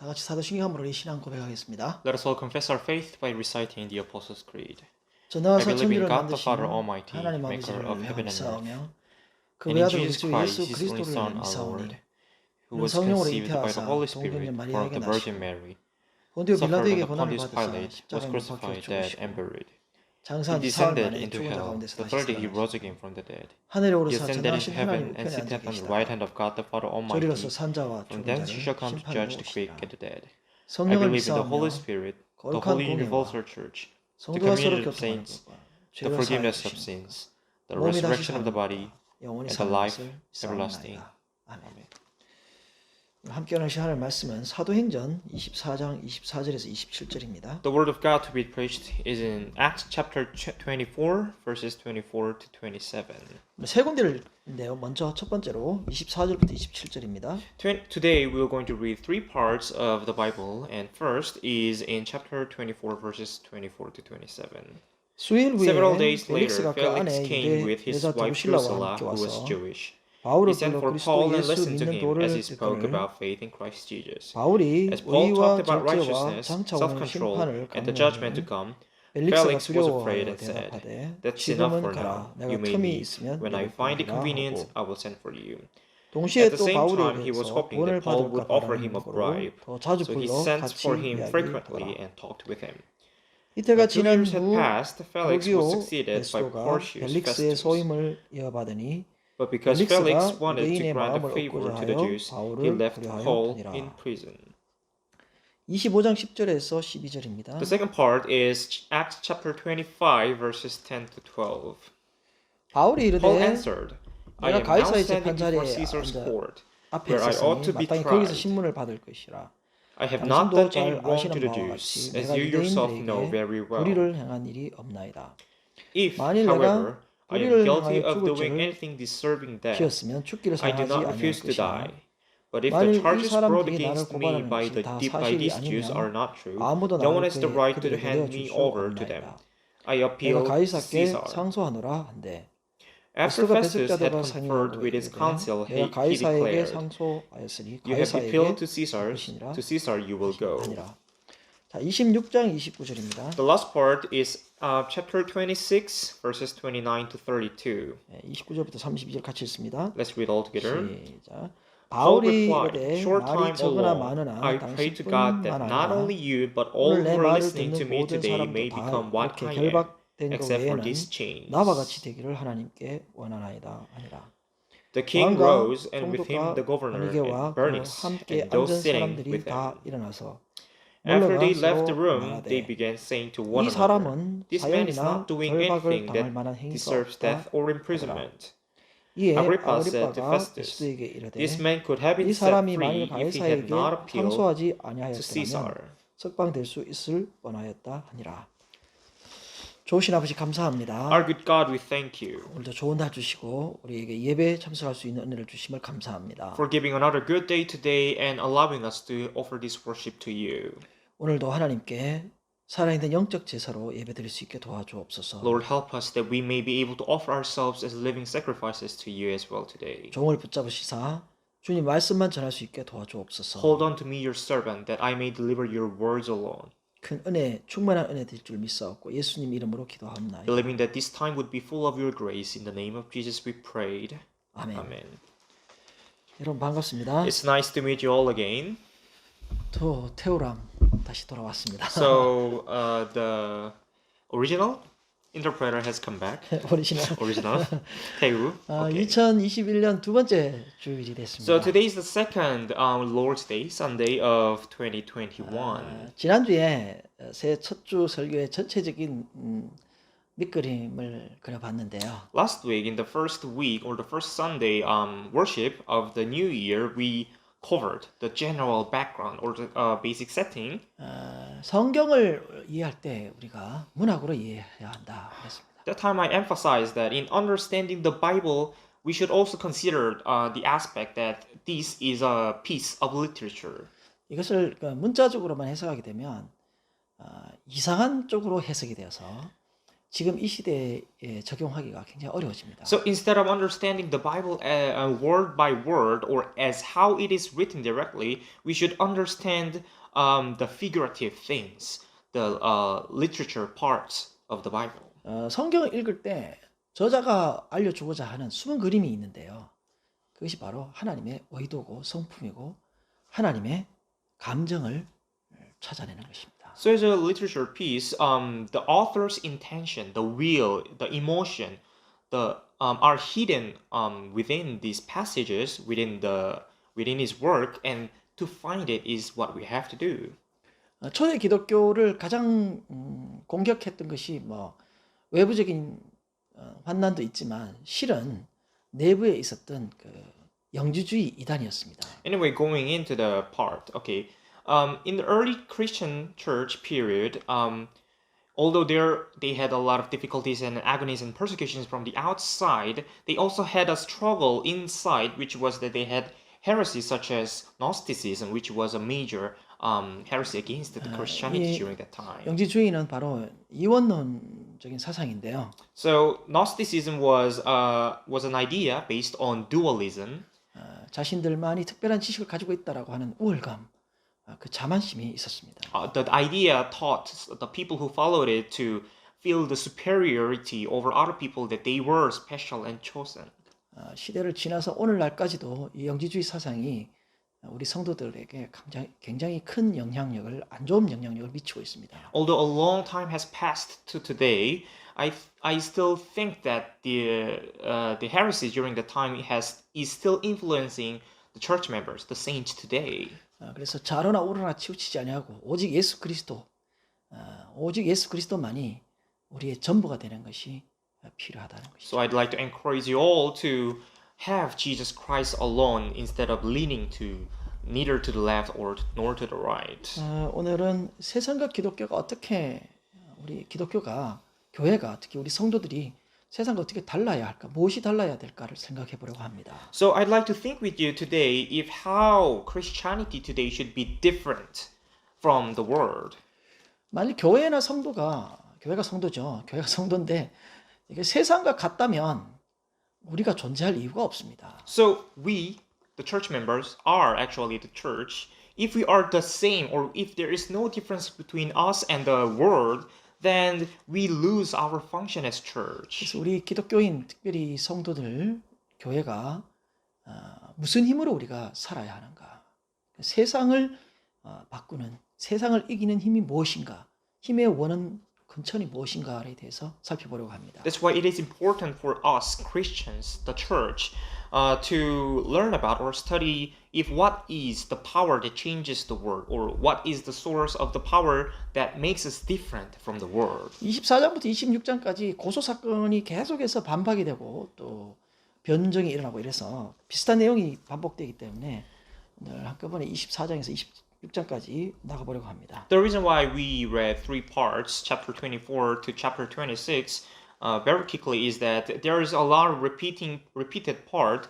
다 같이 사도신경함으로 우리 신앙 고백하겠습니다. Let us all confess our faith by reciting the Apostles' Creed. 전능하사 I believe in 천지를 God the 만드신 Father Almighty, 하나님 maker 아버지를 of heaven and earth, 믿사오며 그 and in 외아들 우리 Jesus 주 Christ, 예수 His only 그리스도를 Son, our 믿사오니 Lord, who 이는 was 성령으로 conceived by the 잉태하사 Holy 동정녀 Spirit, born 마리아에게 of the Virgin 나시고 Mary, 본디오 suffered 빌라도에게 under 고난을 Pontius 받으사 Pilate, was 십자가에 못 박혀 crucified, dead, 죽으시고 and buried. He 장사한 지 사흘 descended 만에 into 죽은 자 hell. 가운데서 The 다시 third day he rose 살아나시고 again from the dead. 하늘에 He 오르사 ascended into 전능하신 heaven 하나님 and 우편에 sitteth 앉아 on the right hand 계시다가 of God the Father 저리로서 Almighty. 산자와 From 죽은 thence 자를 he shall come to 심판하러 judge the quick 오시리라. and the dead. I 성령을 believe in the 믿사오며 Holy Spirit, the 거룩한 holy universal 공예와 church, the 성도와 서로 communion of 교통하는 saints, 것과 the 죄를 사하여 forgiveness of 주시는 sins, the 몸이 다시 resurrection of 사는 the body, 것과 영원히 and the 사는 life 것을 everlasting. 믿사옵나이다. 아멘. 함께 하실 하나님 말씀은 사도행전 24장 24절에서 27절입니다. The word of God to be preached is in Acts chapter 24, verses 24 to 27. 세 군데인데요. 먼저 첫 번째로 24절부터 27절입니다. Today we are going to read three parts of the Bible, and first is in chapter 24, verses 24 to 27. 수일 Several 후에 days later, 펠릭스가 그 Felix 아내 came 유대 with his 여자 wife 드루실라와 Drusilla, 함께 who was 와서 Jewish. He 바울을 sent 불러 for 그리스도 Paul and 예수 listened to 믿는 him as he 도를 spoke 듣거늘 about faith in Christ Jesus. 바울이 As Paul 의와 talked about 절제와 righteousness, 장차 오는 self-control, 심판을 and the judgment to 강론하니 come, 펠릭스가 Felix was afraid 두려워하여 and said, 대답하되 "That's enough 지금은 for 가라 now. 내가 You may 틈이 leave. 있으면 When I 너를 find it 부르리라 convenient, 하고 I will send for you." 동시에 At the 또 same 바울에 time, he was 대해서 hoping 돈을 that Paul 받을까 would offer 바라는 him a 목으로 bribe, 더 자주 so he 불러 sent 같이 for him frequently 이야기하더라. and talked with him. 이때가 2 지난 years had 후 passed, Felix was 브루기오 succeeded by 베스도가 Porcius 벨릭스의 Festus. 소임을 이어받으니 But because Felix 벨릭스가 wanted to 유대인의 grant a 마음을 favor 얻고자 to the 하여 Jews, he 바울을 left 고려하여 Paul 두니라. in prison. 25장 10절에서 12절입니다. The second part is Acts chapter 25, verses 10 to 12. 바울이 Paul 이르되 answered, I 내가 am now 가이사의 standing 재판자리에 before Caesar's 앉아 court, 앞에 where I ought 있었으니 to be 마땅히 거기서 tried. 신문을 받을 것이라. I have not 당신도 done any 잘 wrong to 아시는 the 바와 Jews, 같이 as 내가 you yourself know 유대인들에게 very well. 불의를 행한 일이 없나이다. If, 만일 however, 내가 I am 불의를 guilty 행하여 of 죽을 doing 죄를 anything deserving death, 피었으면 죽기를 I do 사용하지 not 아니할 refuse to 것이나 die. But if the 만일 이 charges brought 사람들이 나를 against me 고발하는 by 것이 다 by 사실이 these Jews are 아니면 not true, 아무도 no one 나를 has the right to 그들에게 hand 내어줄 me 수 over to them. 없나이다. I 내가 appeal to 가이사께 Caesar. 상소하노라 한대. After 베스도가 Festus had 배석자들과 conferred 상의하고 with his 이르되 council, 내가 he 가이사에게 declared, 상소하였으니 "You have 가이사에게 appealed to 것이니라 To Caesar you will go." 하니라. 자, 26장 29절입니다. The last part is chapter 26, verses 29 to 32. 29절부터 32절 같이 읽습니다. Let's read all together. 시작. Paul 바울이 replied, 이르되 "Short 말이 time 적으나 alone, 많으나 I pray to God that 당신뿐만 not 아니라 only you, but all 오늘 who 내 are 말을 listening to 듣는 me 모든 today 사람도 may 다 become what 이렇게 I am, 결박된 것 except for 외에는 these chains." 나와 같이 되기를 하나님께 원하나이다 하니라. The king 왕과 rose, and with him 총독과 the governor 관리계와 and 그 Bernice, 함께 and those 앉은 sitting 사람들이 with 다 them. 일어나서 After 물러가 they left the 서로 room, they 말하되 began saying to one 이 another, 사람은 "This man is 사형이나 not doing 결박을 anything 당할 that 만한 행위가 deserves 없다 death or 하더라. imprisonment." 이에 Agrippa said to 아그리빠가 Festus, 베스도에게 이르되 "This man could have 이 been set 사람이 만일 free if he had 가이사에게 not appealed 상소하지 to 아니하였더라면 Caesar." 석방될 수 있을 뻔하였다 하니라. 좋으신 아버지 감사합니다. Our good God, we thank you 오늘도 좋은 날 주시고 우리에게 예배에 참석할 수 있는 은혜를 주심을 감사합니다. for giving another good day today and allowing us to offer this worship to you. 오늘도 하나님께 살아있는 영적 제사로 예배드릴 수 있게 도와주옵소서. Lord, help us that we may be able to offer ourselves as living sacrifices to you as well today. 종을 붙잡으시사 주님 말씀만 전할 수 있게 도와주옵소서. Hold on to me, your servant, that I may deliver your words alone. 큰 은혜, 충만한 은혜 될 줄 믿사옵고 예수님 이름으로 기도합니다. Believing that this time would be full of your grace, in the name of Jesus we prayed. 아멘. Amen. 여러분 반갑습니다. It's nice to meet you all again. 또 태우람 다시 돌아왔습니다. So the original interpreter has come back. Original. 태우. Okay. 2021년 두 번째 주일이 So 됐습니다. today is the second Lord's Day, Sunday of 2021. 지난주에 새해 첫 주 설교의 전체적인 밑그림을 그려봤는데요. Last week, in the first week or the first Sunday worship of the new year, we covered the general background or the basic setting. 성경을 이해할 때 우리가 문학으로 이해해야 한다 그랬습니다. That time I emphasized that in understanding the Bible, we should also consider the aspect that this is a piece of literature. 이것을 문자적으로만 해석하게 되면 이상한 쪽으로 해석이 되어서 지금 이 시대에 적용하기가 굉장히 어려워집니다. So instead of understanding the Bible word by word or as how it is written directly, we should understand the figurative things, the literature parts of the Bible. 성경을 읽을 때 저자가 알려주고자 하는 숨은 그림이 있는데요. 그것이 바로 하나님의 의도고 성품이고 하나님의 감정을 찾아내는 것입니다. So as a literature piece, the author's intention, the will, the emotion, are hidden within these passages, within his work, and to find it is what we have to do. 초대 기독교를 가장 공격했던 것이 뭐 외부적인 환난도 있지만 실은 내부에 있었던 그 영지주의 이단이었습니다. Anyway, going into the part, okay, in the early Christian church period, although they had a lot of difficulties and agonies and persecutions from the outside, they also had a struggle inside, which was that they had heresies such as Gnosticism, which was a major heresy against the Christianity during that time. 영지주의는 바로 이원론적인 사상인데요. So Gnosticism was an idea based on dualism. 자신들만이 특별한 지식을 가지고 있다라고 하는 우월감, 그 자만심이 있었습니다. The idea taught the people who followed it to feel the superiority over other people, that they were special and chosen. 시대를 지나서 오늘날까지도 이 영지주의 사상이 우리 성도들에게 굉장히 큰 영향력을, 안 좋은 영향력을 미치고 있습니다. Although a long time has passed to today, I still think that the heresy during the time is still influencing the church members, the saints today. 그래서 좌로나 우로나 치우치지 아니하고 오직 예수 그리스도만이 우리의 전부가 되는 것이 필요하다는 것이죠. So I'd like to encourage you all to have Jesus Christ alone instead of leaning to neither to the left nor to the right. 오늘은 세상과 기독교가 어떻게 우리 교회가 특히 우리 성도들이 세상과 어떻게 달라야 할까, 무엇이 달라야 될까를 생각해 보려고 합니다. So I'd like to think with you today if how Christianity today should be different from the world. 만일 교회가 성도죠. 교회가 성도인데 이게 세상과 같다면 우리가 존재할 이유가 없습니다. So we, the church members, are actually the church. If we are the same or if there is no difference between us and the world, then we lose our function as church. 그래서 우리 기독교인, 특별히 성도들, 교회가 무슨 힘으로 우리가 살아야 하는가? 세상을 바꾸는, 세상을 이기는 힘이 무엇인가? 힘의 원은 근천이 무엇인가에 대해서 살펴보려고 합니다. That's why it is important for us Christians, the church, to learn about or study if what is the power that changes the world, or what is the source of the power that makes us different from the world. 24장부터 26장까지 고소 사건이 계속해서 반박이 되고 또 변정이 일어나고 이래서 비슷한 내용이 반복되기 때문에 오늘 한꺼번에 24장에서 26장까지 나가보려고 합니다. The reason why we read three parts, chapter 24 to chapter 26, very quickly is that there is a lot of repeated part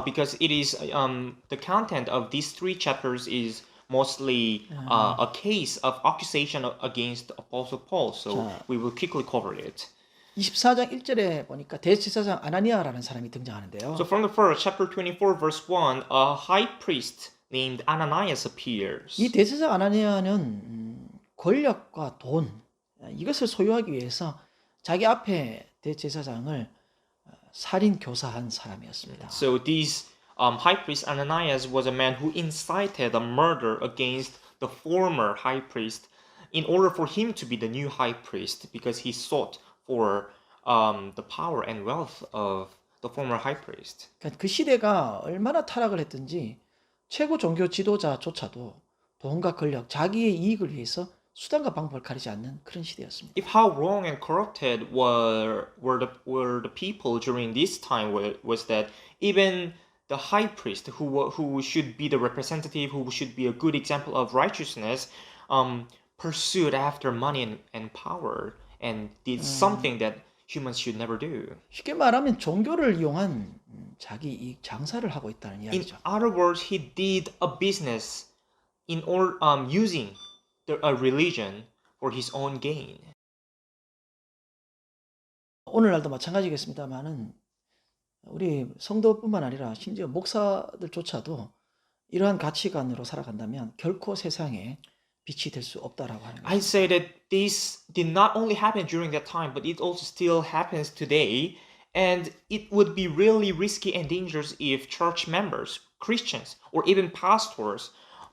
because it is the content of these three chapters is mostly a case of accusation against Apostle Paul. So we will quickly cover it. 24장 1절에 보니까 대제사장 아나니아라는 사람이 등장하는데요. So from the first chapter 24 verse 1, a high priest named Ananias appears. 이 대제사장 아나니아는 권력과 돈 이것을 소유하기 위해서 자기 앞에 대제사장을 살인 교사한 사람이었습니다. So this high priest Ananias was a man who incited a murder against the former high priest in order for him to be the new high priest because he sought for the power and wealth of the former high priest. 그러니까 그 시대가 얼마나 타락을 했든지 최고 종교 지도자조차도 돈과 권력, 자기의 이익을 위해서 수단과 방법을 가리지 않는 그런 시대였습니다. If how wrong and corrupted were the people during this time was that even the high priest who should be the representative, who should be a good example of righteousness, pursued after money and power and did something that humans should never do. 쉽게 말하면 종교를 이용한 자기 이익 장사를 하고 있다는 In 이야기죠. other words, he did a business in order using a religion for his own gain. 오늘날도 마찬가지겠습니다만은 우리 성도뿐만 아니라 심지어 목사들조차도 이러한 가치관으로 살아간다면 결코 세상에 빛이 될 수 없다라고 하는 I'd 것입니다. say that this did not only happen during that time, but it also still happens today. And it would be really risky and dangerous if church members, Christians, or even pastors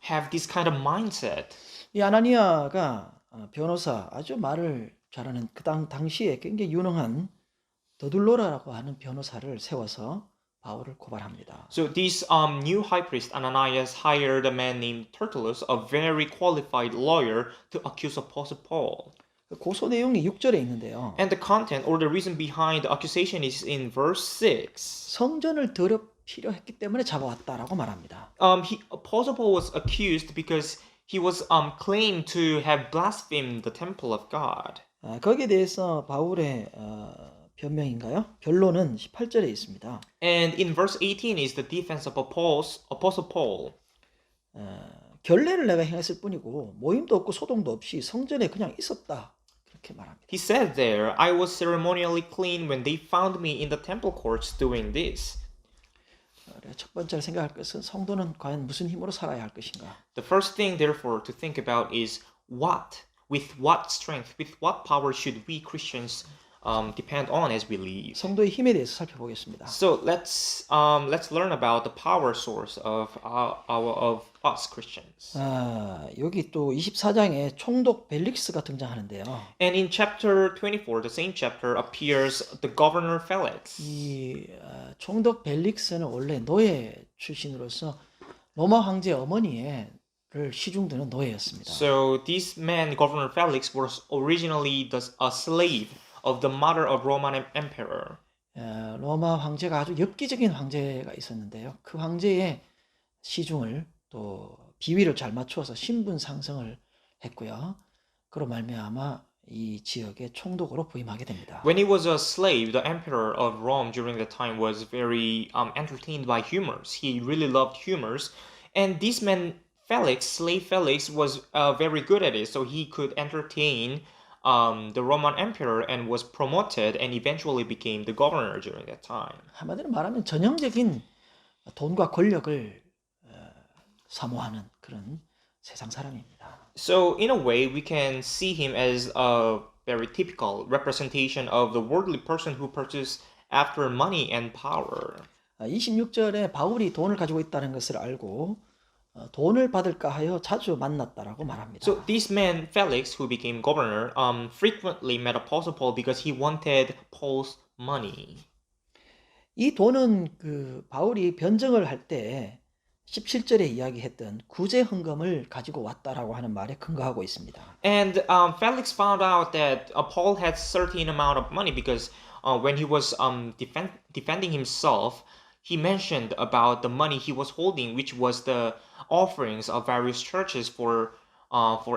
have this kind of mindset. 이 아나니아가 변호사 아주 말을 잘하는 그 당시에 굉장히 유능한 더둘로라라고 하는 변호사를 세워서 바울을 고발합니다. So this new high priest Ananias hired a man named Tertullus, a very qualified lawyer, to accuse Apostle Paul. 그 고소 내용이 6절에 있는데요. And the content or the reason behind the accusation is in verse 6. 성전을 더럽히려 했기 때문에 잡아왔다라고 말합니다. Apostle Paul was accused because he was claimed to have blasphemed the temple of God. 거기에 대해서 바울의 변명인가요? 변론은 18절에 있습니다. And in verse 18 is the defense of Apostle Paul. 결례를 내가 행했을 뿐이고 모임도 없고 소동도 없이 성전에 그냥 있었다. 그렇게 말합니다. He said there, I was ceremonially clean when they found me in the temple courts doing this. 첫 번째로 생각할 것은 성도는 과연 무슨 힘으로 살아야 할 것인가? The first thing, therefore, to think about is with what strength, with what power should we Christians depend on as we live. 성도의 힘에 대해서 살펴보겠습니다. So let's learn about the power source of us Christians. 여기 또 24장에 총독 벨릭스가 등장하는데요. And in chapter 24, the same chapter, appears the governor Felix. 이 총독 벨릭스는 원래 노예 출신으로서 로마 황제 어머니를 시중드는 노예였습니다. So this man, Governor Felix, was originally a slave of the mother of Roman emperor. 로마 황제가 아주 엽기적인 황제가 있었는데요. 그 황제의 시중을 또 비위를 잘 맞추어서 신분 상승을 했고요. 그로 말미암아 이 지역의 총독으로 부임하게 됩니다. When he was a slave, the emperor of Rome during that time was very entertained by humors. He really loved humors, and this man Felix, slave Felix, was very good at it. So he could entertain the Roman emperor and was promoted and eventually became the governor during that time. 한마디로 말하면 전형적인 돈과 권력을 사모하는 그런 세상 사람입니다. So in a way, we can see him as a very typical representation of the worldly person who pursues after money and power. 26절에 바울이 돈을 가지고 있다는 것을 알고 돈을 받을까 하여 자주 만났다라고 말합니다. So this man Felix, who became governor, frequently met Apostle Paul because he wanted Paul's money. 이 돈은 그 바울이 변증을 할 때 17절에 이야기했던 구제 헌금을 가지고 왔다라고 하는 말에 근거하고 있습니다. And Felix found out that Paul had certain amount of money because when he was defending himself, he mentioned about the money he was holding, which was the offerings of various churches for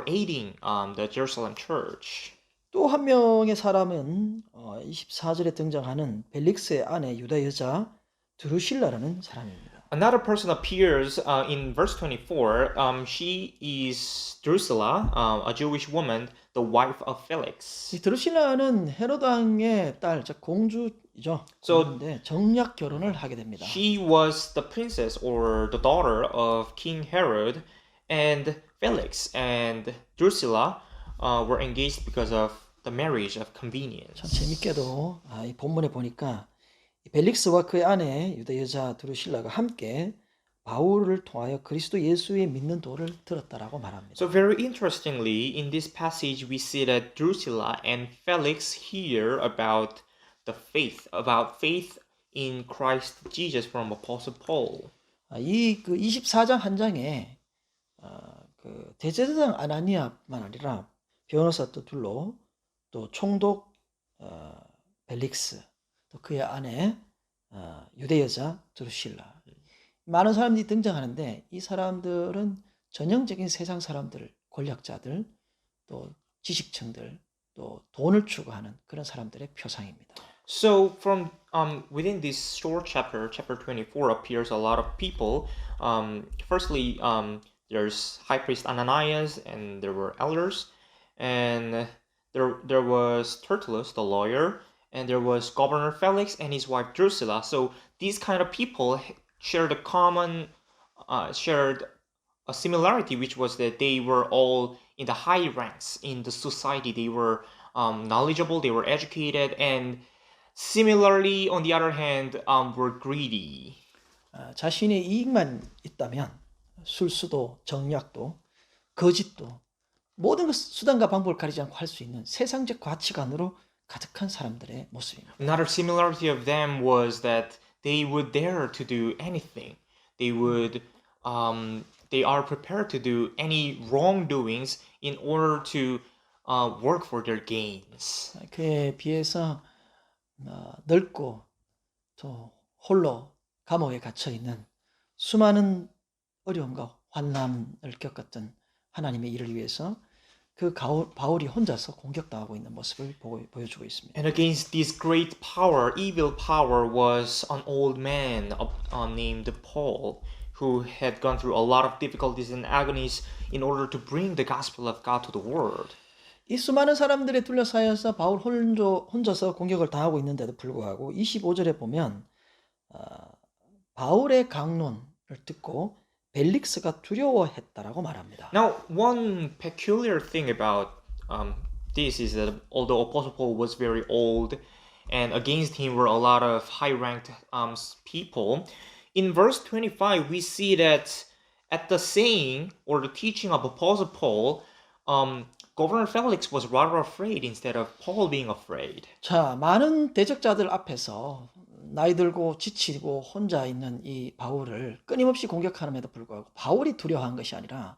aiding the Jerusalem church. 또 한 명의 사람은 24절에 등장하는 벨릭스의 아내 유다 여자 드루실라라는 사람입니다. Another person appears in verse 24. She is Drusilla, a Jewish woman, the wife of Felix. 이 드루실라는 헤로드 왕의 딸, 즉 공주이죠. So- 그런데 정략 결혼을 하게 됩니다. She was the princess or the daughter of King Herod, and Felix and Drusilla were engaged because of the marriage of convenience. 참 재밌게도 이 본문에 보니까 이 벨릭스와 그의 아내 유다 여자 드루실라가 함께 바울을 통하여 그리스도 예수의 믿는 도를 들었다라고 말합니다. So very interestingly, in this passage, we see that Drusilla and Felix hear about about faith in Christ Jesus from Apostle Paul. 이 그 24장 한 장에 그 대제사장 아나니아만 아니라 변호사 또 둘로 또 총독 벨릭스 또 그의 아내 유대 여자 드루실라 많은 사람들이 등장하는데 이 사람들은 전형적인 세상 사람들, 권력자들, 또 지식층들, 또 돈을 추구하는 그런 사람들의 표상입니다. So from within this short chapter, chapter 24, appears a lot of people. Firstly, there's High Priest Ananias, and there were elders, and there was Tertullus, the lawyer, and there was Governor Felix and his wife Drusilla. So these kind of people shared shared a similarity, which was that they were all in the high ranks in the society. They were knowledgeable, they were educated, and similarly, on the other hand, were greedy. 자신의 이익만 있다면 술수도 정략도 거짓도 모든 것 수단과 방법을 가리지 않고 할 수 있는 세상적 가치관으로 가득한 사람들의 모습입니다. Another similarity of them was that they would dare to do anything. They are prepared to do any wrongdoings in order to work for their gains. 그에 비해서 넓고 또 홀로 감옥에 갇혀 있는 수많은 어려움과 환난을 겪었던 하나님의 일을 위해서 그 바울이 혼자서 공격당하고 있는 모습을 보여주고 있습니다. And against this great power, evil power, was an old man named Paul, who had gone through a lot of difficulties and agonies in order to bring the gospel of God to the world. 이 수많은 사람들에 둘러싸여서 바울 혼자서 공격을 당하고 있는데도 불구하고 25절에 보면 바울의 강론을 듣고 벨릭스가 두려워했다라고 말합니다. Now, one peculiar thing about this is that although Apostle Paul was very old and against him were a lot of high-ranked people, in verse 25 we see that at the saying or the teaching of Apostle Paul, Governor Felix was rather afraid instead of Paul being afraid. 자, 많은 대적자들 앞에서 나이 들고 지치고 혼자 있는 이 바울을 끊임없이 공격함에도 불구하고 바울이 두려워한 것이 아니라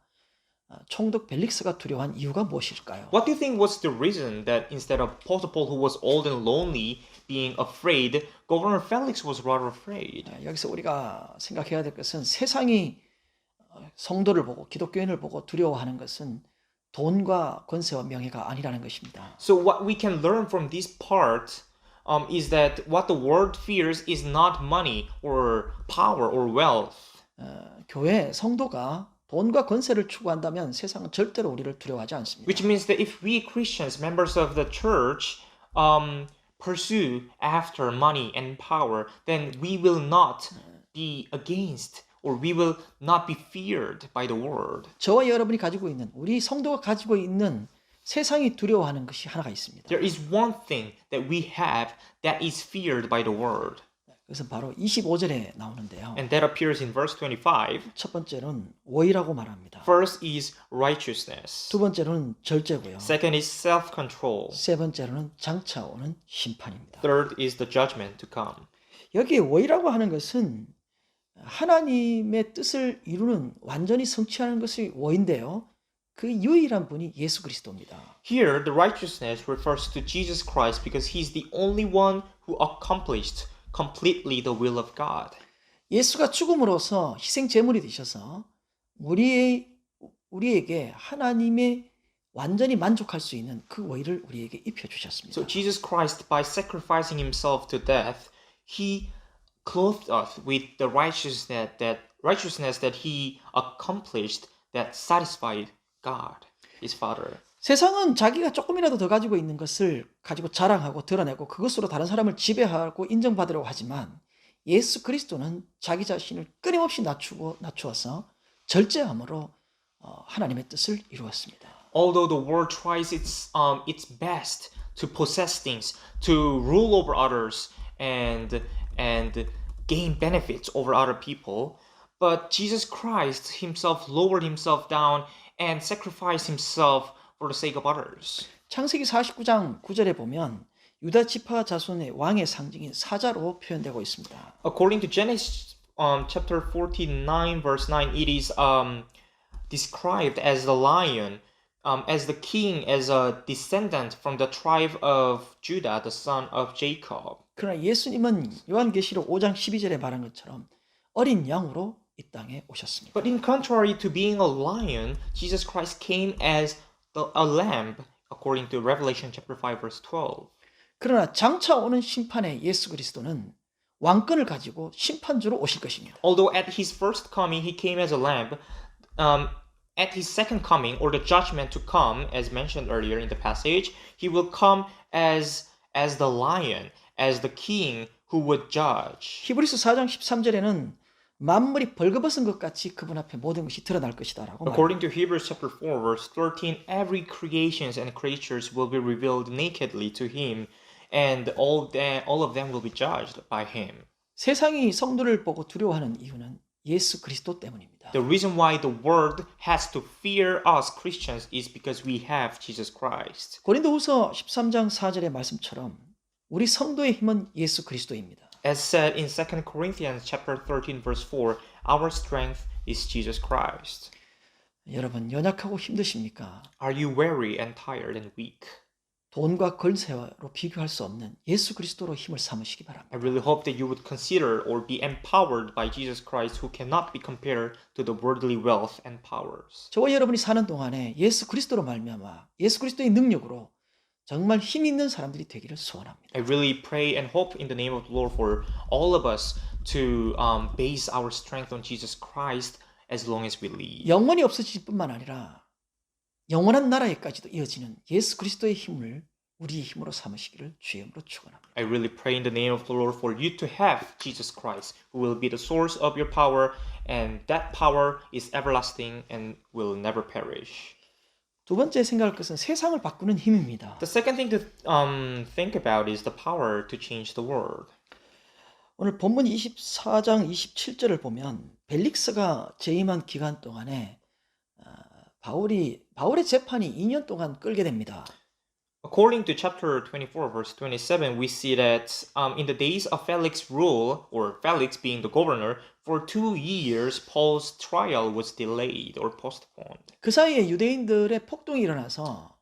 총독 벨릭스가 두려워한 이유가 무엇일까요? What do you think was the reason that instead of Apostle Paul, who was old and lonely, being afraid, Governor Felix was rather afraid? 여기서 우리가 생각해야 될 것은 세상이 성도를 보고 기독교인을 보고 두려워하는 것은 돈과 권세와 명예가 아니라는 것입니다. So what we can learn from this part is that what the world fears is not money or power or wealth. 교회 성도가 돈과 권세를 추구한다면 세상은 절대로 우리를 두려워하지 않습니다. Which means that if we Christians, members of the church, pursue after money and power, then we will not be against or we will not be feared by the world. 저와 여러분이 가지고 있는 우리 성도가 가지고 있는 세상이 두려워하는 것이 하나가 있습니다. There is one thing that we have that is feared by the world. 그것은 바로 25절에 나오는데요. And that appears in verse 25. 첫 번째는 오이라고 말합니다. First is righteousness. 두 번째로는 절제고요. Second is self-control. 세 번째로는 장차 오는 심판입니다. Third is the judgment to come. 여기 오이라고 하는 것은 하나님의 뜻을 이루는 완전히 성취하는 것이 오인데요. 그 유일한 분이 예수 그리스도입니다. Here, the righteousness refers to Jesus Christ because he's the only one who accomplished completely the will of God. 예수가 죽음으로써 희생 제물이 되셔서 우리에게 하나님의 완전히 만족할 수 있는 그 오이를 우리에게 입혀 주셨습니다. So Jesus Christ, by sacrificing himself to death, he clothed us with the righteousness that he accomplished that satisfied God, his Father. 세상은 자기가 조금이라도 더 가지고 있는 것을 가지고 자랑하고 드러내고 그것으로 다른 사람을 지배하고 인정받으려고 하지만 예수 그리스도는 자기 자신을 끊임없이 낮추어서 절제함으로 하나님의 뜻을 이루었습니다. Although the world tries its best to possess things, to rule over others, and gain benefits over other people, but Jesus Christ himself lowered himself down and sacrificed himself for the sake of others. 창세기 49장 9절에 보면 유다 지파 자손의 왕의 상징인 사자로 표현되고 있습니다. According to Genesis chapter 49 verse 9, it is described as the lion, as the king, as a descendant from the tribe of Judah, the son of Jacob. 그러나 예수님은 요한계시록 5장 12절에 말한 것처럼 어린 양으로 이 땅에 오셨습니다. But in contrary to being a lion, Jesus Christ came as a lamb, according to Revelation chapter 5 verse 12. 그러나 장차 오는 심판에 예수 그리스도는 왕권을 가지고 심판주로 오실 것입니다. Although at his first coming he came as a lamb, at his second coming or the judgment to come, as mentioned earlier in the passage, he will come as as the lion, as the king who would judge. 히브리서 4장 13절에는 만물이 벌거벗은 것 같이 그분 앞에 모든 것이 드러날 것이다라고 말합니다. According to Hebrews chapter 4 verse 13, every creations and creatures will be revealed nakedly to him, and all of them will be judged by him. 세상이 성도를 보고 두려워하는 이유는 예수 그리스도 때문입니다. The reason why the world has to fear us Christians is because we have Jesus Christ. 고린도후서 13장 4절의 말씀처럼 우리 성도의 힘은 예수 그리스도입니다. As said in 2 Corinthians chapter 13 verse 4, our strength is Jesus Christ. 여러분 연약하고 힘드십니까? Are you weary and tired and weak? 돈과 권세로 비교할 수 없는 예수 그리스도로 힘을 삼으시기 바랍니다. I really hope that you would consider or be empowered by Jesus Christ, who cannot be compared to the worldly wealth and powers. 저와 여러분이 사는 동안에 예수 그리스도로 말미암아 예수 그리스도의 능력으로 정말 힘 있는 사람들이 되기를 소원합니다. I really pray and hope in the name of the Lord for all of us to base our strength on Jesus Christ as long as we live. 영원히 없어질 뿐만 아니라 영원한 나라에까지도 이어지는 예수 그리스도의 힘을 우리의 힘으로 삼으시기를 주의 이름으로 축원합니다. I really pray in the name of the Lord for you to have Jesus Christ, who will be the source of your power, and that power is everlasting and will never perish. 두 번째 생각할 것은 세상을 바꾸는 힘입니다. The second thing to think about is the power to change the world. 오늘 본문 24장 27절을 보면 벨릭스가 재임한 기간 동안에 바울의 재판이 2년 동안 끌게 됩니다. According to chapter 24, verse 27, we see that in the days of Felix's rule, or Felix being the governor, for 2 years, Paul's trial was delayed or postponed. 그 사이에 유대인들의 폭동이 일어나서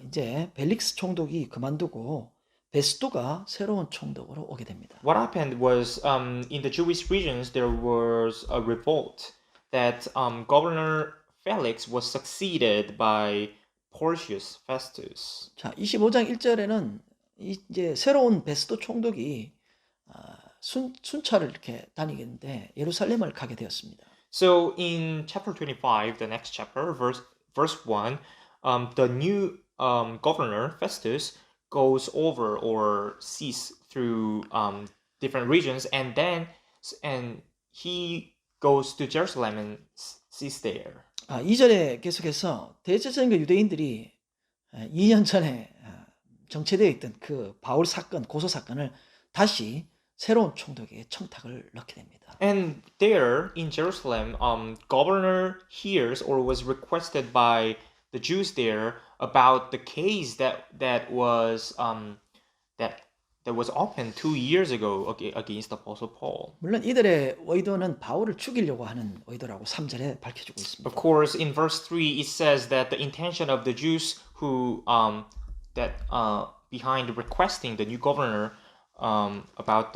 이제 벨릭스 총독이 그만두고 베스도가 새로운 총독으로 오게 됩니다. What happened was in the Jewish regions, there was a revolt that Governor Felix was succeeded by Porcius Festus. 자, 25장 1절에는 이제 새로운 베스도 총독이 순찰을 이렇게 다니겠는데 예루살렘을 가게 되었습니다. So in chapter 25, the next chapter, verse 1, the new governor Festus goes over or sees through different regions, and he goes to Jerusalem and sees there. 2절에 계속해서 대제사장과 유대인들이 2년 전에 정체되어 있던 그 바울 사건, 고소 사건을 다시 새로운 총독에게 청탁을 넣게 됩니다. And there in Jerusalem, governor hears or was requested by the Jews there about the case that was opened 2 years ago against Apostle Paul. 물론 이들의 의도는 바울을 죽이려고 하는 의도라고 3절에 밝혀주고 있습니다. Of course, in verse 3, it says that the intention of the Jews who behind requesting the new governor about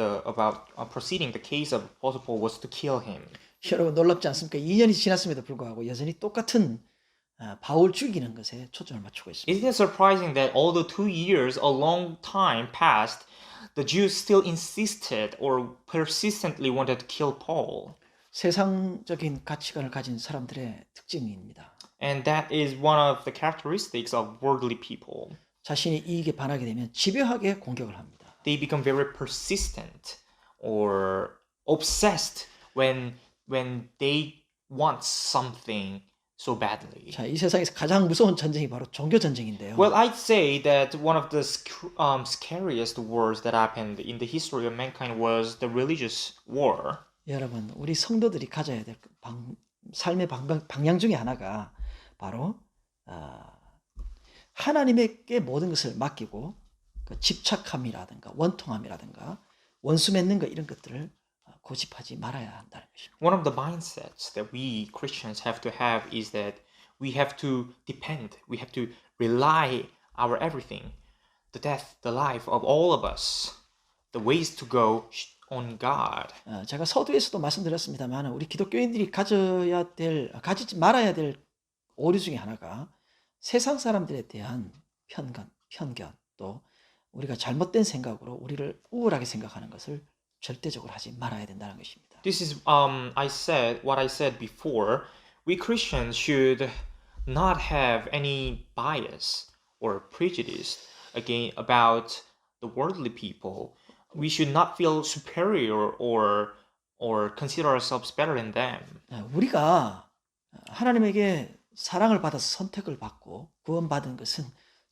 proceeding the case of Apostle Paul was to kill him. 여러분 놀랍지 않습니까? 2년이 지났음에도 불구하고 여전히 똑같은 바울 죽이는 것에 초점을 맞추고 있습니다. Isn't it surprising that although 2 years, a long time passed, the Jews still insisted or persistently wanted to kill Paul? 세상적인 가치관을 가진 사람들의 특징입니다. And that is one of the characteristics of worldly people. 자신이 이익에 반하게 되면 집요하게 공격을 합니다. They become very persistent or obsessed when they want something so badly. 자, 이 세상에서 가장 무서운 전쟁이 바로 종교 전쟁인데요. Well, I'd say that one of the scariest wars that happened in the history of mankind was the religious war. 여러분, 우리 성도들이 가져야 될 삶의 방향 중에 하나가 바로 하나님에게 모든 것을 맡기고 그 집착함이라든가 원통함이라든가 원수 맺는 것 이런 것들을 고집하지 말아야 한다는 것입니다. One of the mindsets that we Christians have to have is that we have to depend, we have to rely our everything, the death, the life of all of us, the ways to go on God. 제가 서두에서도 말씀드렸습니다만 우리 기독교인들이 가지지 말아야 될 오류 중에 하나가 세상 사람들에 대한 편견 또 우리가 잘못된 생각으로 우리를 우월하게 생각하는 것을 절대적으로 하지 말아야 된다는 것입니다. This is what I said before. We Christians should not have any bias or prejudice about the worldly people. We should not feel superior or consider ourselves better than them. 우리가 하나님에게 사랑을 받아서 선택을 받고 구원받은 것은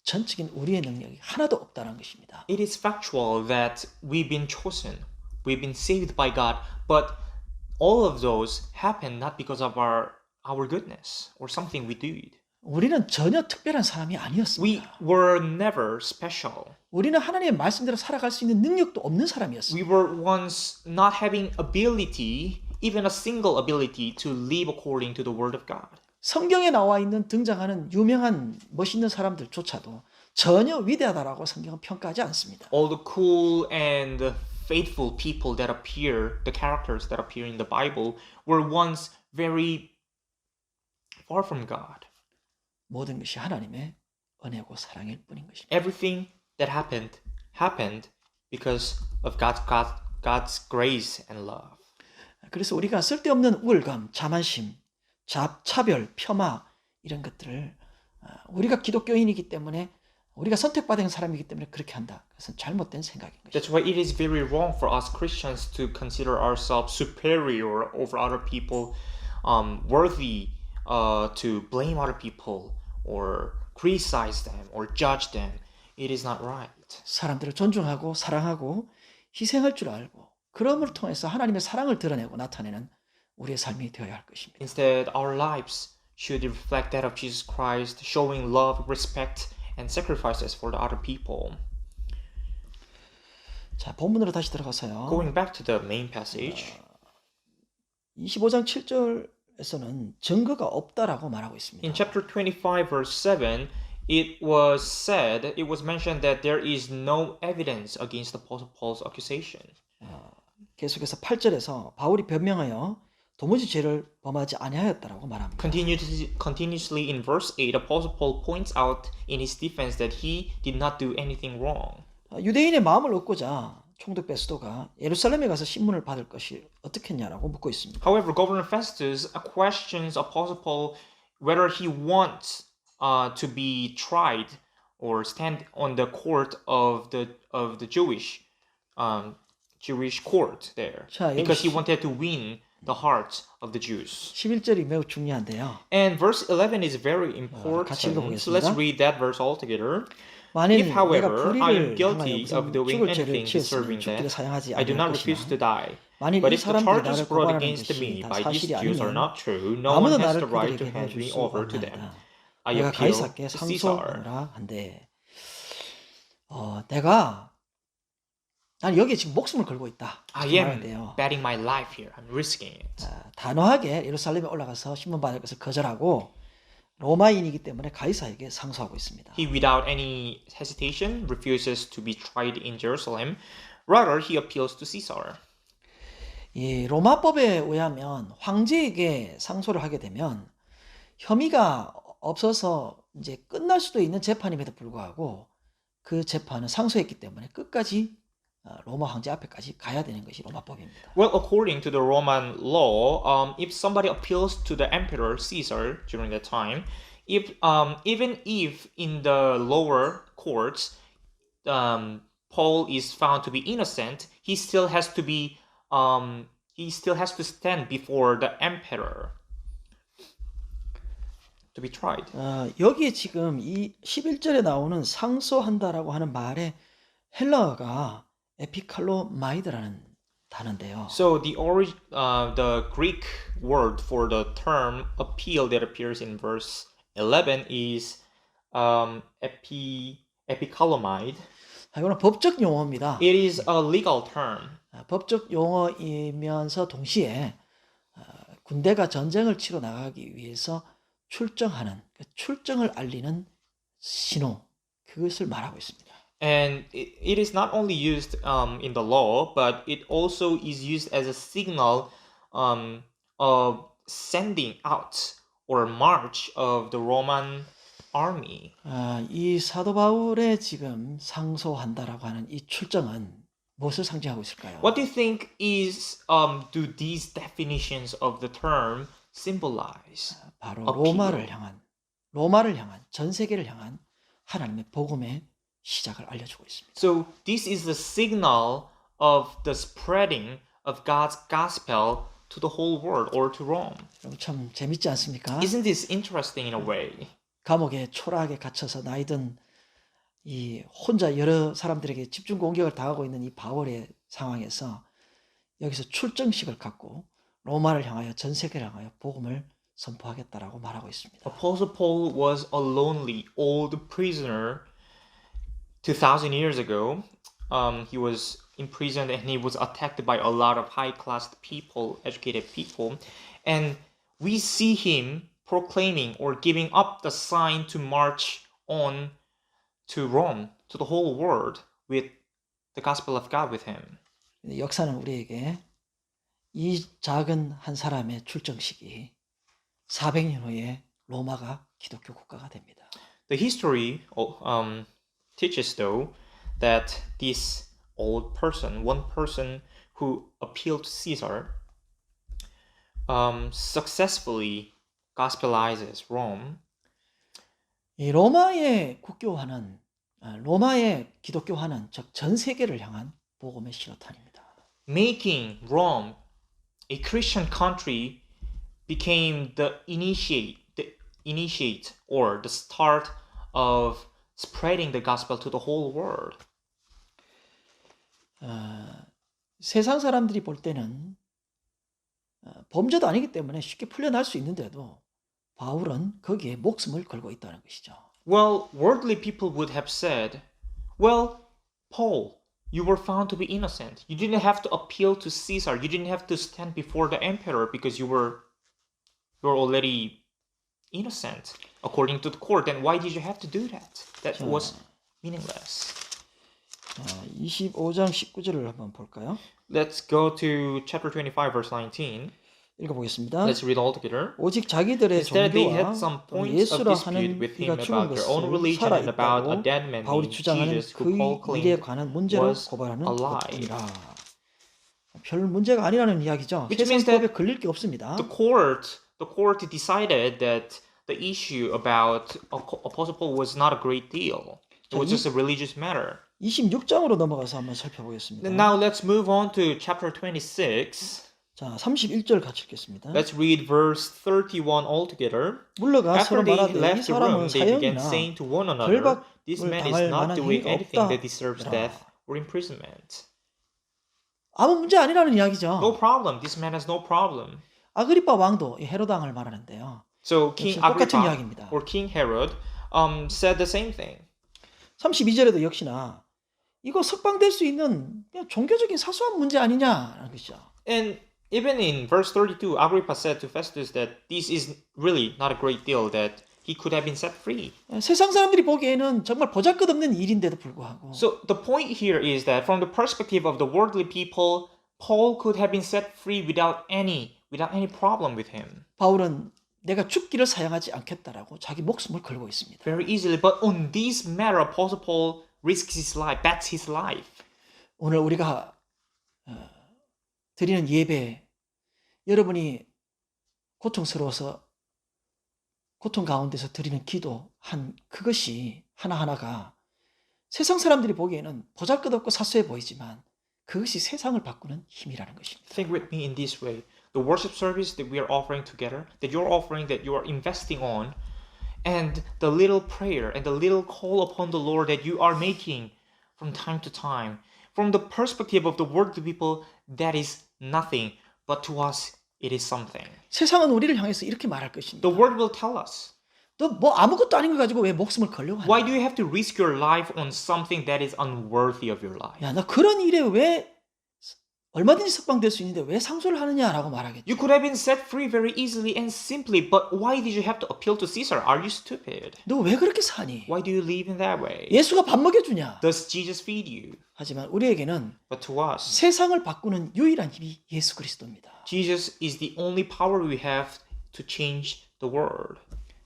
전적인 우리의 능력이 하나도 없다는 것입니다. It is factual that we've been chosen, we've been saved by God, but all of those happen not because of our goodness or something we did. 우리는 전혀 특별한 사람이 We 아니었습니다. were never special. 우리는 하나님의 말씀대로 살아갈 수 있는 능력도 없는 사람이었습니다. We were once not having ability, even a single ability, to live according to the Word of God. 성경에 나와 있는 등장하는 유명한 멋있는 사람들조차도 전혀 위대하다라고 성경은 평가하지 않습니다. All the cool and faithful people that appear, the characters that appear in the Bible, were once very far from God. 모든 것이 하나님의 은혜고 사랑일 뿐인 것입니다. Everything that happened because of God's grace and love. 그래서 우리가 쓸데없는 우울감, 자만심, 차별, 폄하 이런 것들을 우리가 기독교인이기 때문에 우리가 선택받은 사람이기 때문에 그렇게 한다. 그것은 잘못된 생각인 것입니다. That's why it is very wrong for us Christians to consider ourselves superior over other people, worthy to blame other people or criticize them or judge them. It is not right. 사람들을 존중하고 사랑하고 희생할 줄 알고 그럼을 통해서 하나님의 사랑을 드러내고 나타내는 우리의 삶이 되어야 할 것입니다. Instead, our lives should reflect that of Jesus Christ, showing love, respect, and sacrifices for the other people. 자, 본문으로 다시 들어가서요. Going back to the main passage, 25장 7절에서는 증거가 없다라고 말하고 있습니다. in chapter 25, verse 7, it was mentioned that there is no evidence against the Apostle Paul's accusation. 계속해서 8절에서 바울이 변명하여 도무지 죄를 범하지 아니하였다라고 말합니다. Continuously in verse 8, Apostle Paul points out in his defense that he did not do anything wrong. 유대인의 마음을 얻고자 총독 베스도가 예루살렘에 가서 신문을 받을 것이 어떻겠냐라고 묻고 있습니다. However, Governor Festus questions Apostle Paul whether he wants to be tried or stand on the court of the Jewish court there, 자, because he 여기 wanted to win the hearts of the Jews. 11절이 매우 중요한데요. And verse 11 is very 같이 important. 읽어보겠습니다. So let's read that verse all together. 만일 If, 내가 however, I am 불의를 guilty 향하여 of 무슨 doing 죽을 죄를 anything 지었으면 deserving 죽기를 death, 사용하지 I do not 아니할 refuse to 것이나 die. 만일 But 이 if the 사람들이 charges 나를 brought 고발하는 against 것이 me 다 by these 사실이 Jews are 아니면 not true, no one 아무도 has 나를 the right to 그들에게 hand 내줄 me 수 over to them. 없나이다. I 내가 appeal 가이사께 to Caesar. 상소하노라 한데 난 여기에 지금 목숨을 걸고 있다. I 이렇게 am 말하는데요. betting my life here. I'm risking it. 단호하게 예루살렘에 올라가서 신문 받을 것을 거절하고 로마인이기 때문에 가이사에게 상소하고 있습니다. He, without any hesitation, refuses to be tried in Jerusalem. Rather, he appeals to Caesar. 이 로마법에 의하면 황제에게 상소를 하게 되면 혐의가 없어서 이제 끝날 수도 있는 재판임에도 불구하고 그 재판은 상소했기 때문에 끝까지 로마 황제 앞에까지 가야 되는 것이 로마법입니다. Well, according to the Roman law, if somebody appeals to the emperor Caesar during that time, even if in the lower courts Paul is found to be innocent, he still has to stand before the emperor to be tried. 여기에 지금 이 11절에 나오는 상소한다라고 하는 말의 헬라어가 에피칼로마이드라는 단어인데요. So the Greek word for the term appeal that appears in verse 11 is epikalomide. 이거는 법적 용어입니다. It is a legal term. 법적 용어이면서 동시에 군대가 전쟁을 치러 나가기 위해서 출정하는 출정을 알리는 신호 그것을 말하고 있습니다. And it is not only used in the law, but it also is used as a signal of sending out or march of the Roman army. 이 사도 바울의 지금 상소한다라고 하는 이 출정은 무엇을 상징하고 있을까요? What do you think do these definitions of the term symbolize? 바로 appeal. 로마를 향한 전 세계를 향한 하나님의 복음의 시작을 알려주고 있습니다. So this is the signal of the spreading of God's gospel to the whole world or to Rome. 여러분 참 재밌지 않습니까? Isn't this interesting in a way? 감옥에 초라하게 갇혀서 나이든 이 혼자 여러 사람들에게 집중 공격을 당하고 있는 이 바울의 상황에서 여기서 출정식을 갖고 로마를 향하여 전 세계를 향하여 복음을 선포하겠다라고 말하고 있습니다. Apostle Paul was a lonely old prisoner 2,000 years ago. He was imprisoned and he was attacked by a lot of high-class people, educated people. And we see him proclaiming or giving up the sign to march on to Rome, to the whole world with the gospel of God with him. 역사는 우리에게 이 작은 한 사람의 출정식이 400년 후에 로마가 기독교 국가가 됩니다. The history teaches though that this old person, one person who appealed to Caesar, successfully gospelizes Rome. 이 로마의 국교화는 로마의 기독교화는 즉 전 세계를 향한 복음의 신호탄입니다. Making Rome a Christian country became the initiate or the start of spreading the gospel to the whole world. 세상 사람들이 볼 때는 범죄도 아니기 때문에 쉽게 풀려날 수 있는데도 바울은 거기에 목숨을 걸고 있다는 것이죠. Well, worldly people would have said, well, Paul, you were found to be innocent. You didn't have to appeal to Caesar. You didn't have to stand before the emperor because you were already innocent according to the court. Then why did you have to do that? That was meaningless. 25장 19절을 한번 볼까요? Let's go to chapter 25, verse 19. 읽어보겠습니다. Let's read all together. 오직 자기들의 Instead, they had 종교와 some points of 예수라 dispute 하는 with him 이가 죽은 about their own 것을 religion and about a 살아있다고 dead man 바울이 named 주장하는 Jesus, 그 who Paul 일에 claimed 관한 문제로 was 고발하는 alive. 것뿐이라. 별 문제가 아니라는 이야기죠. Which means that 세상법에 걸릴 게 없습니다. the court decided that the issue about Apostle Paul was not a great deal. It was just a religious matter. 26장으로 넘어가서 한번 살펴보겠습니다. Now let's move on to chapter 26. 자, 31절 같이 읽겠습니다. Let's read verse 31 altogether. 물러가 After 서로 they 말하되 이 left the room, 사람은 they began 사형이나 saying to one another, "This 결박을 man is 당할 not 만한 doing 행위가 anything that 없다. deserves death or imprisonment." 아무 문제 아니라는 No 이야기죠. problem. This man has no problem. 아그리파 왕도 이 헤롯 왕을 말하는데요. So King 역시 똑같은 Agrippa 이야기입니다. or King Herod said the same thing. 32절에도 역시나 이거 석방될 수 있는 그냥 종교적인 사소한 문제 아니냐라는 것이죠. And even in verse 32, Agrippa said to Festus that this is really not a great deal, that he could have been set free. 세상 사람들이 보기에는 정말 보잘것없는 일인데도 불구하고 So the point here is that from the perspective of the worldly people, Paul could have been set free without any problem with him. 바울은 내가 죽기를 사양하지 않겠다라고 자기 목숨을 걸고 있습니다. Very easily. But on this matter, Apostle Paul risks his life, bets his life. 오늘 우리가 드리는 예배 여러분이 고통스러워서 고통 가운데서 드리는 기도한 그것이 하나하나가 세상 사람들이 보기에는 보잘것없고 사소해 보이지만 그것이 세상을 바꾸는 힘이라는 것입니다. Think with me in this way. The worship service that we are offering together, that you're offering, that you are investing on, and the little prayer and the little call upon the Lord that you are making from time to time, from the perspective of the worldly people, that is nothing, but to us, it is something. 세상은 우리를 향해서 이렇게 말할 것입니다. The word will tell us. 너 뭐 아무것도 아닌 거 가지고 왜 목숨을 걸려고 Why 하냐? do you have to risk your life on something that is unworthy of your life? 야, 너 그런 일에 왜 얼마든지 석방될 수 있는데 왜 상소를 하느냐라고 말하겠죠. You could have been set free very easily and simply, but why did you have to appeal to Caesar? Are you stupid? 너 왜 그렇게 사니? Why do you live in that way? 예수가 밥 먹여주냐? Does Jesus feed you? 하지만 우리에게는 But to us, 세상을 바꾸는 유일한 힘이 예수 그리스도입니다. Jesus is the only power we have to change the world.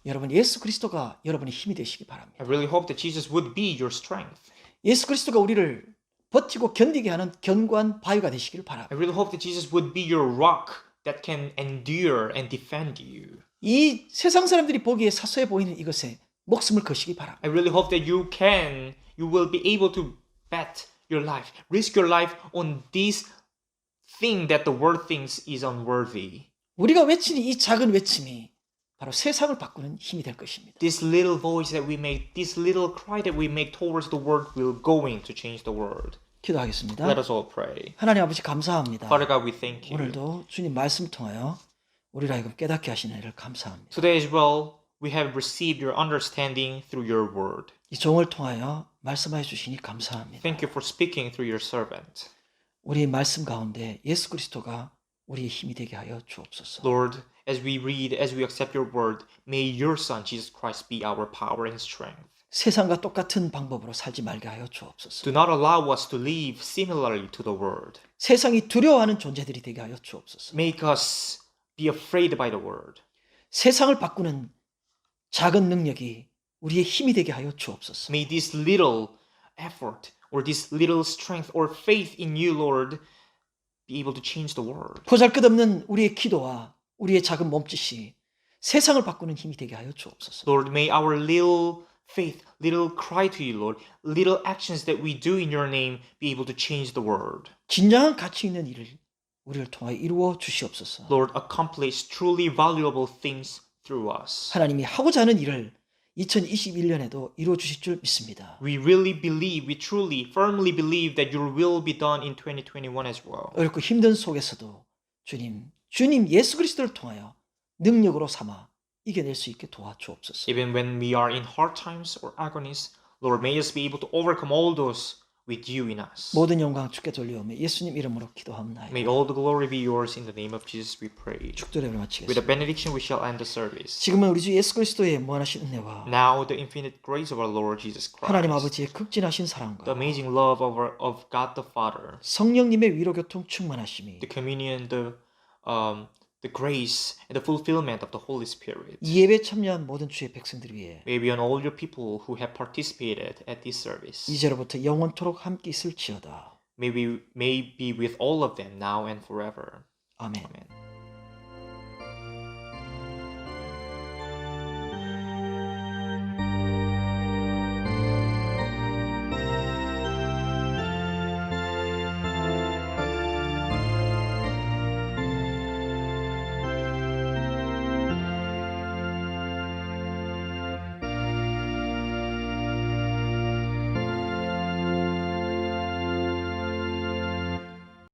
여러분 예수 그리스도가 여러분의 힘이 되시기 바랍니다. I really hope that Jesus would be your strength. 예수 그리스도가 우리를 버티고 견디게 하는 견고한 바위가 되시기를 바랍니다. I really hope that Jesus would be your rock that can endure and defend you. 이 세상 사람들이 보기에 사소해 보이는 이것에 목숨을 거시기 바랍니다. I really hope that you can you will be able to bet your life, risk your life on this thing that the world thinks is unworthy. 우리가 외치는 이 작은 외침이 바로 세상을 바꾸는 힘이 될 것입니다. This little voice that we make, this little cry that we make towards the world will going to change the world. 기도하겠습니다. Let us all pray. 하나님 아버지 감사합니다. Father God, we thank you. 오늘도 주님 말씀 통하여 우리를 하여금 깨닫게 하시는 일을 감사합니다. Today as well, we have received your understanding through your word. 이 종을 통하여 말씀하여 주시니 감사합니다. Thank you for speaking through your servant. 우리의 말씀 가운데 예수 그리스도가 우리의 힘이 되게 하여 주옵소서. Lord, as we read, as we accept your word, may your Son, Jesus Christ, be our power and strength. 세상과 똑같은 방법으로 살지 말게 하여 주옵소서. Do not allow us to live similarly to the world. 세상이 두려워하는 존재들이 되게 하여 주옵소서. Make us be afraid by the world. 세상을 바꾸는 작은 능력이 우리의 힘이 되게 하여 주옵소서. May this little effort or this little strength or faith in you, Lord, be able to change the world. 보잘것없는 우리의 기도와 우리의 작은 몸짓이 세상을 바꾸는 힘이 되게 하여 주옵소서. Lord, may our little faith, little cry to you, Lord, little actions that we do in your name be able to change the world. 진정한 가치 있는 일을 우리를 통하여 이루어 주시옵소서. Lord, accomplish truly valuable things through us. 하나님이 하고자 하는 일을 2021년에도 이루어 주실 줄 믿습니다. We really believe, we truly, firmly believe that your will be done in 2021 as well. 어렵고 힘든 속에서도 주님 예수 그리스도를 통하여 능력으로 삼아 이겨낼 수 있게 도와주옵소서. Even when we are in hard times or agonies, Lord, may us be able to overcome all those with you in us. 모든 영광 주께 돌리오며 예수님 이름으로 기도합나이다. May all the glory be yours in the name of Jesus we pray. 축도를 With a 마치겠습니다. benediction we shall end the service. 지금은 우리 주 예수 그리스도의 무한하신 은혜와 Now the infinite grace of our Lord Jesus 하나님 Christ, 아버지의 극진하신 the 사랑과 amazing love of God the Father, 성령님의 위로교통 충만하심이 the communion, the grace, and the fulfillment of the Holy Spirit 이 예배에 참여한 모든 주의 백성들 위해 may be on all your people who have participated at this service. 이제로부터 영원토록 함께 있을지어다. May be with all of them now and forever. 아멘. Amen.